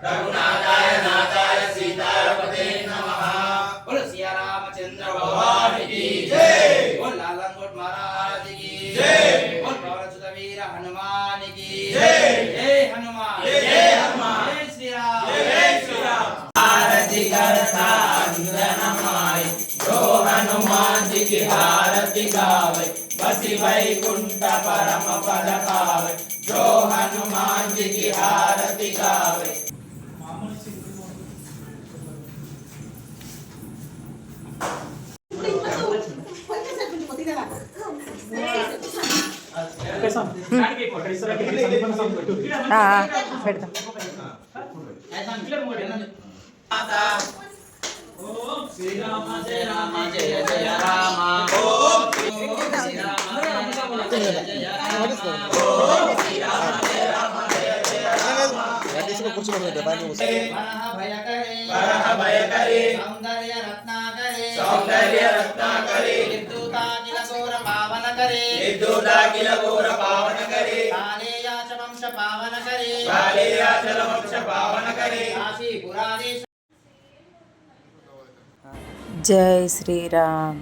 रघुनाथाय नाथाय सीतापते नमः। बोलो सिया रामचंद्र भगवान की जय। बोल लालनकोट महाराज की जय। बोल पवन सुत वीर हनुमान की जय। जय हनुमान, जय हनुमान, जय श्री राम, जय श्री राम। आरती करता नमाय जो हनुमान जी की आरती गावे, बसी वैकुंठ परम पद पावे। जो हनुमान जी की आरती गावे। श्री राम जय राम जय जय राम। ओम श्री राम जय राम जय जय राम। ओम श्री राम जय राम जय जय राम। वरह भयकरे सौंदर्य रत्नाकरे, सौंदर्य रत्नाकरे विद्युताखिल घोर पावन करे, विद्युताखिल घोर पावन करे। कालेया च वंश पावन करे, कालेया च वंश पावन करे। काशी पुराणे। जय श्री राम।